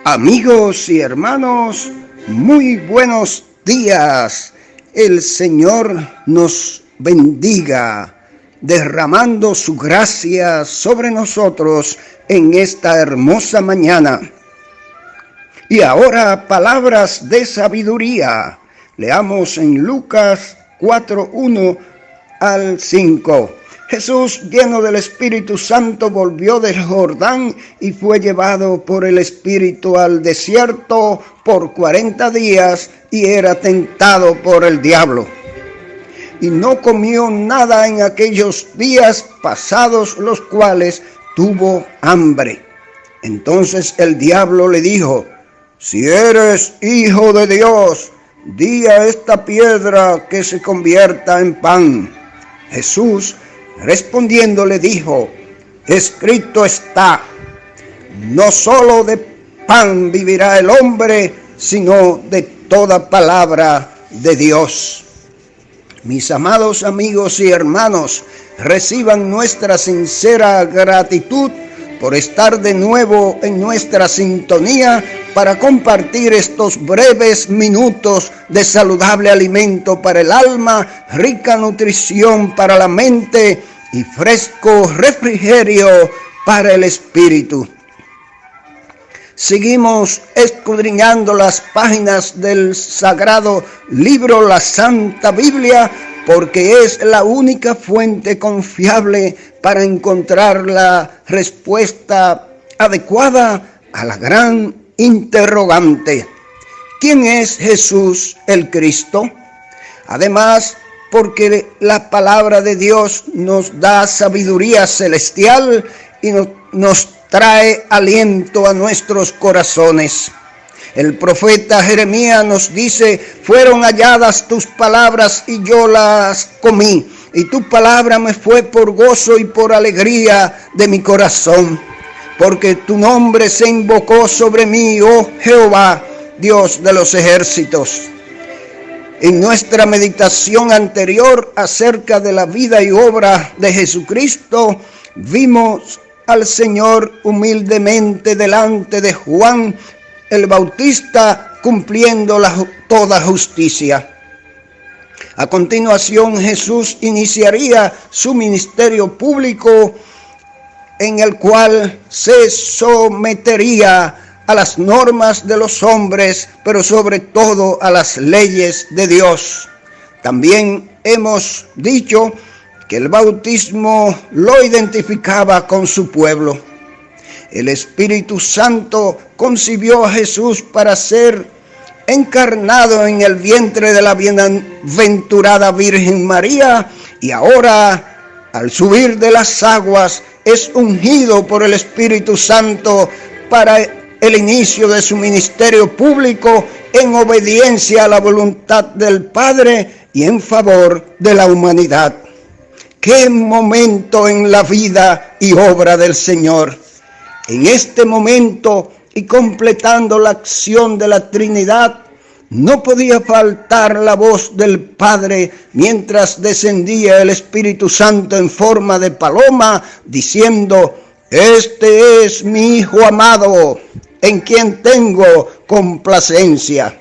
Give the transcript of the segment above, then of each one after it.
Amigos y hermanos, muy buenos días. El Señor nos bendiga, derramando su gracia sobre nosotros en esta hermosa mañana. Y ahora palabras de sabiduría. Leamos en Lucas 4:1 al 5. Jesús, lleno del Espíritu Santo, volvió del Jordán y fue llevado por el Espíritu al desierto por 40 días y era tentado por el diablo. Y no comió nada en aquellos días pasados, los cuales tuvo hambre. Entonces el diablo le dijo: si eres hijo de Dios, di a esta piedra que se convierta en pan. Jesús, respondiendo, le dijo: escrito está, no solo de pan vivirá el hombre, sino de toda palabra de Dios. Mis amados amigos y hermanos, reciban nuestra sincera gratitud por estar de nuevo en nuestra sintonía para compartir estos breves minutos de saludable alimento para el alma, rica nutrición para la mente y fresco refrigerio para el espíritu. Seguimos escudriñando las páginas del sagrado libro, la Santa Biblia, porque es la única fuente confiable para encontrar la respuesta adecuada a la gran interrogante: ¿quién es Jesús el Cristo? Además, porque la palabra de Dios nos da sabiduría celestial y nos trae aliento a nuestros corazones. El profeta Jeremías nos dice: fueron halladas tus palabras y yo las comí, y tu palabra me fue por gozo y por alegría de mi corazón, porque tu nombre se invocó sobre mí, oh Jehová, Dios de los ejércitos. En nuestra meditación anterior acerca de la vida y obra de Jesucristo, vimos al Señor humildemente delante de Juan el Bautista, cumpliendo toda justicia. A continuación, Jesús iniciaría su ministerio público, en el cual se sometería a las normas de los hombres, pero sobre todo a las leyes de Dios. También hemos dicho que el bautismo lo identificaba con su pueblo. El Espíritu Santo concibió a Jesús para ser encarnado en el vientre de la bienaventurada Virgen María, y ahora, al subir de las aguas, es ungido por el Espíritu Santo para el inicio de su ministerio público en obediencia a la voluntad del Padre y en favor de la humanidad. ¡Qué momento en la vida y obra del Señor! En este momento, y completando la acción de la Trinidad, no podía faltar la voz del Padre mientras descendía el Espíritu Santo en forma de paloma, diciendo: este es mi Hijo amado, en quien tengo complacencia.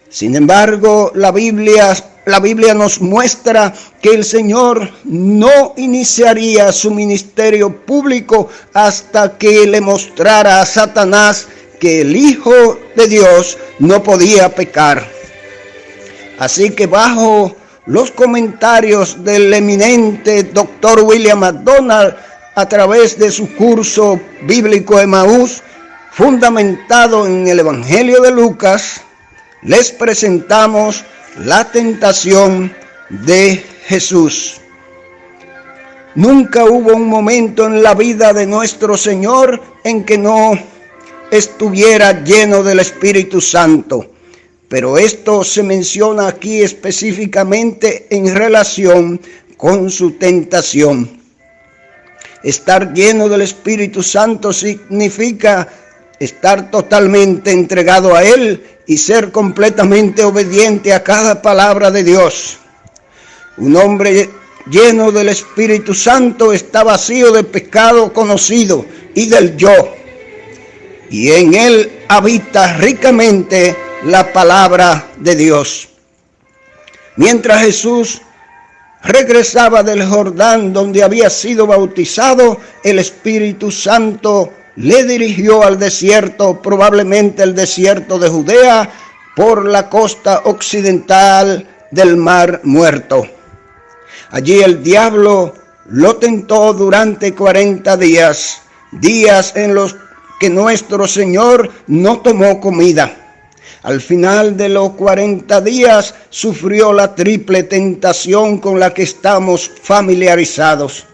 Sin embargo, la Biblia nos muestra que el Señor no iniciaría su ministerio público hasta que le mostrara a Satanás que el Hijo de Dios no podía pecar. Así que bajo los comentarios del eminente Dr. William MacDonald, a través de su curso bíblico Emaús, fundamentado en el Evangelio de Lucas, les presentamos la tentación de Jesús. Nunca hubo un momento en la vida de nuestro Señor en que no estuviera lleno del Espíritu Santo, pero esto se menciona aquí específicamente en relación con su tentación. Estar lleno del Espíritu Santo significa estar totalmente entregado a Él y ser completamente obediente a cada palabra de Dios. Un hombre lleno del Espíritu Santo está vacío de pecado conocido y del yo. y en él habita ricamente la palabra de Dios. Mientras Jesús regresaba del Jordán, donde había sido bautizado, el Espíritu Santo le dirigió al desierto, probablemente el desierto de Judea, por la costa occidental del Mar Muerto. Allí el diablo lo tentó durante 40 días en los que nuestro Señor no tomó comida. Al final de los 40 días sufrió la triple tentación con la que estamos familiarizados.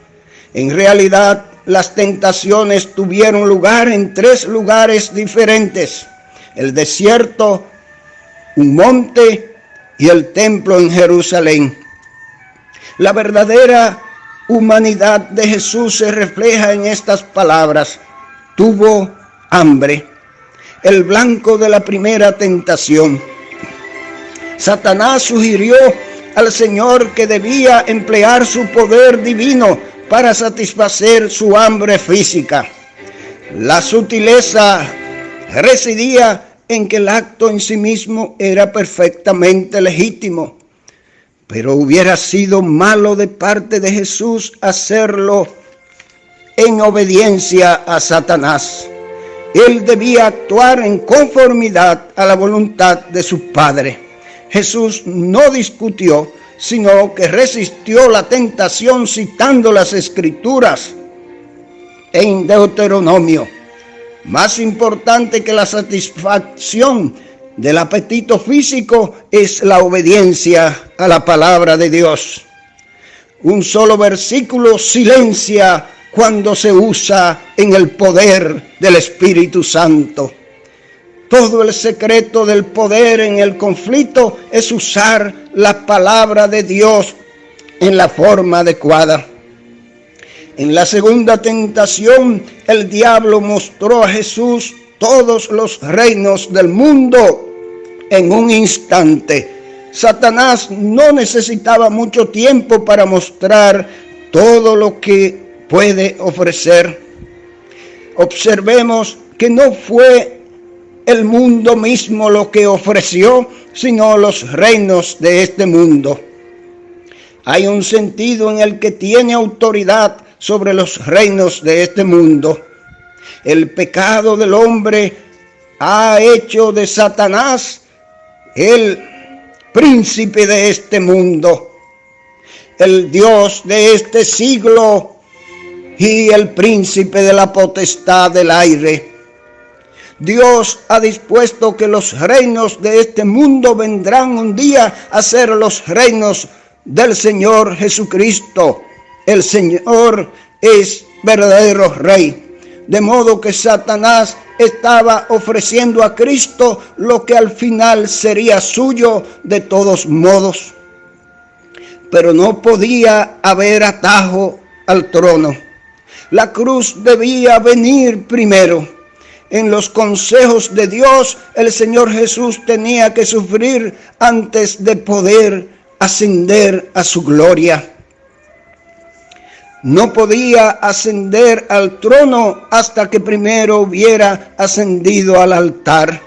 En realidad, las tentaciones tuvieron lugar en 3 lugares diferentes: el desierto, un monte y el templo en Jerusalén. La verdadera humanidad de Jesús se refleja en estas palabras: tuvo hambre. El blanco de la primera tentación. Satanás sugirió al Señor que debía emplear su poder divino para satisfacer su hambre física. La sutileza residía en que el acto en sí mismo era perfectamente legítimo, pero hubiera sido malo de parte de Jesús hacerlo en obediencia a Satanás. Él debía actuar en conformidad a la voluntad de su Padre. Jesús no discutió, sino que resistió la tentación citando las Escrituras en Deuteronomio. Más importante que la satisfacción del apetito físico es la obediencia a la palabra de Dios. Un solo versículo silencia cuando se usa en el poder del Espíritu Santo. Todo el secreto del poder en el conflicto es usar la palabra de Dios en la forma adecuada. En la segunda tentación, el diablo mostró a Jesús todos los reinos del mundo en un instante. Satanás no necesitaba mucho tiempo para mostrar todo lo que puede ofrecer. Observemos que no fue el mundo mismo lo que ofreció, sino los reinos de este mundo. Hay un sentido en el que tiene autoridad sobre los reinos de este mundo. El pecado del hombre ha hecho de Satanás el príncipe de este mundo, el Dios de este siglo y el príncipe de la potestad del aire. Dios ha dispuesto que los reinos de este mundo vendrán un día a ser los reinos del Señor Jesucristo. El Señor es verdadero Rey. De modo que Satanás estaba ofreciendo a Cristo lo que al final sería suyo de todos modos. Pero no podía haber atajo al trono. La cruz debía venir primero. En los consejos de Dios, el Señor Jesús tenía que sufrir antes de poder ascender a su gloria. No podía ascender al trono hasta que primero hubiera ascendido al altar.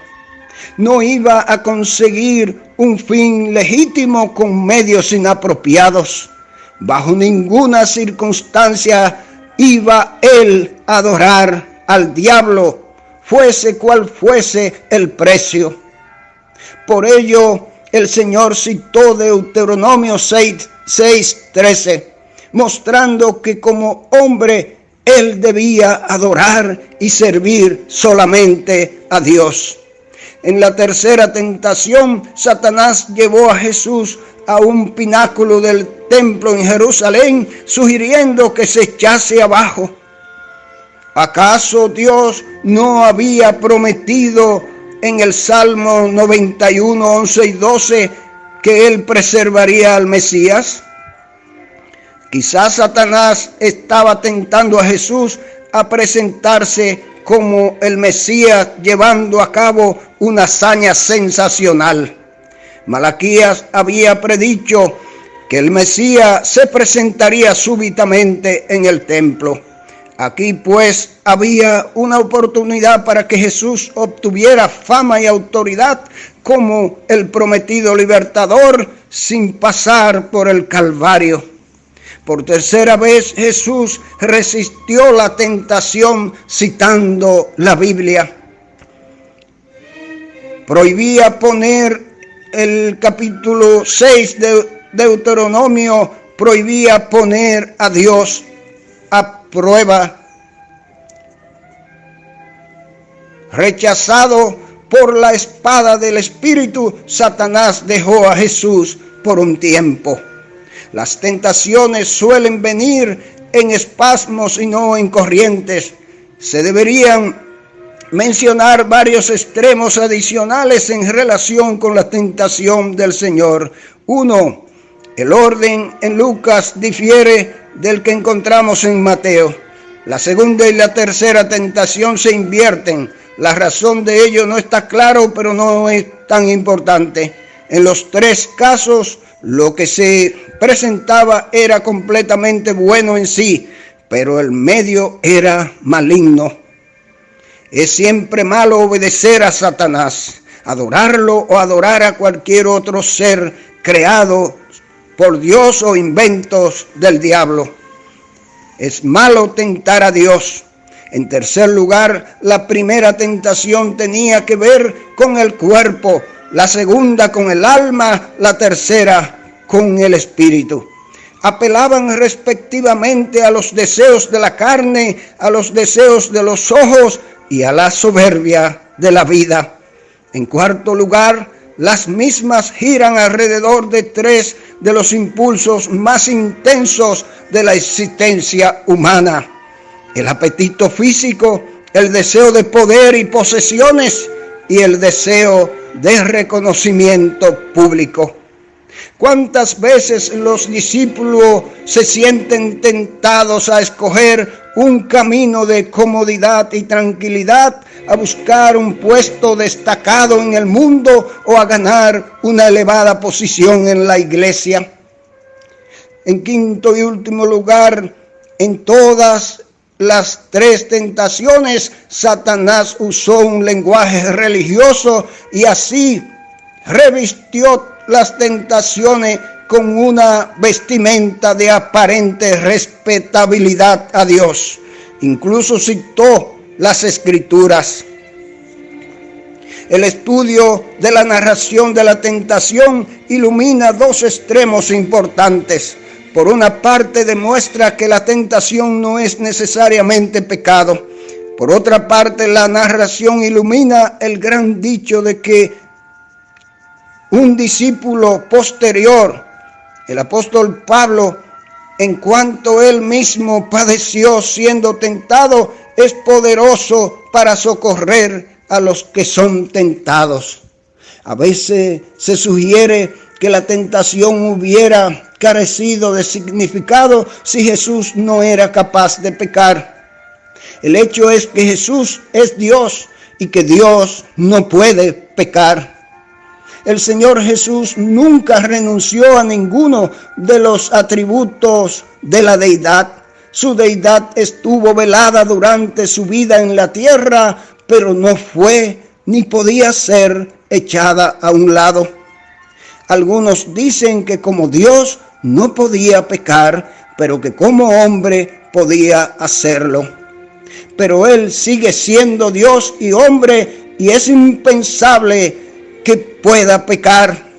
No iba a conseguir un fin legítimo con medios inapropiados. Bajo ninguna circunstancia iba él a adorar al diablo, fuese cual fuese el precio. Por ello, el Señor citó Deuteronomio 6:13, mostrando que como hombre él debía adorar y servir solamente a Dios. En la tercera tentación, Satanás llevó a Jesús a un pináculo del templo en Jerusalén, sugiriendo que se echase abajo. ¿Acaso Dios no había prometido en el Salmo 91, 11 y 12 que Él preservaría al Mesías? Quizás Satanás estaba tentando a Jesús a presentarse como el Mesías, llevando a cabo una hazaña sensacional. Malaquías había predicho que el Mesías se presentaría súbitamente en el templo. Aquí pues había una oportunidad para que Jesús obtuviera fama y autoridad como el prometido libertador sin pasar por el Calvario. Por tercera vez Jesús resistió la tentación citando la Biblia. Prohibía poner el capítulo 6 de Deuteronomio, prohibía poner a Dios a prueba. Rechazado por la espada del Espíritu, Satanás dejó a Jesús por un tiempo. Las tentaciones suelen venir en espasmos y no en corrientes. Se deberían mencionar varios extremos adicionales en relación con la tentación del Señor. 1. El orden en Lucas difiere del que encontramos en Mateo. La segunda y la tercera tentación se invierten. La razón de ello no está claro, pero no es tan importante. En los tres casos, lo que se presentaba era completamente bueno en sí, pero el medio era maligno. Es siempre malo obedecer a Satanás, adorarlo o adorar a cualquier otro ser creado por Dios o inventos del diablo. Es malo tentar a Dios. En tercer lugar, la primera tentación tenía que ver con el cuerpo, la segunda con el alma, la tercera con el espíritu. Apelaban respectivamente a los deseos de la carne, a los deseos de los ojos y a la soberbia de la vida. En cuarto lugar, las mismas giran alrededor de tres de los impulsos más intensos de la existencia humana: el apetito físico, el deseo de poder y posesiones y el deseo de reconocimiento público. ¿Cuántas veces los discípulos se sienten tentados a escoger un camino de comodidad y tranquilidad, a buscar un puesto destacado en el mundo o a ganar una elevada posición en la iglesia? En quinto y último lugar, en todas las tres tentaciones, Satanás usó un lenguaje religioso y así revistió las tentaciones con una vestimenta de aparente respetabilidad a Dios. Incluso citó las Escrituras. El estudio de la narración de la tentación ilumina dos extremos importantes. Por una parte, demuestra que la tentación no es necesariamente pecado. Por otra parte, la narración ilumina el gran dicho de que un discípulo posterior, el apóstol Pablo, en cuanto él mismo padeció siendo tentado, es poderoso para socorrer a los que son tentados. A veces se sugiere que la tentación hubiera carecido de significado si Jesús no era capaz de pecar. El hecho es que Jesús es Dios y que Dios no puede pecar. El Señor Jesús nunca renunció a ninguno de los atributos de la deidad. Su deidad estuvo velada durante su vida en la tierra, pero no fue ni podía ser echada a un lado. Algunos dicen que como Dios no podía pecar, pero que como hombre podía hacerlo. Pero Él sigue siendo Dios y hombre, y es impensable que pueda pecar.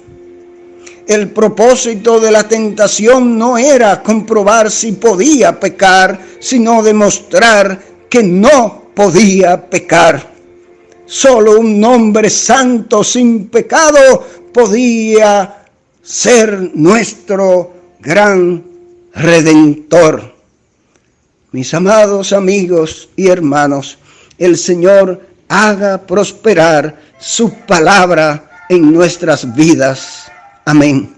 El propósito de la tentación no era comprobar si podía pecar, sino demostrar que no podía pecar. Solo un hombre santo sin pecado podía ser nuestro gran Redentor. Mis amados amigos y hermanos, el Señor haga prosperar su palabra en nuestras vidas. Amén.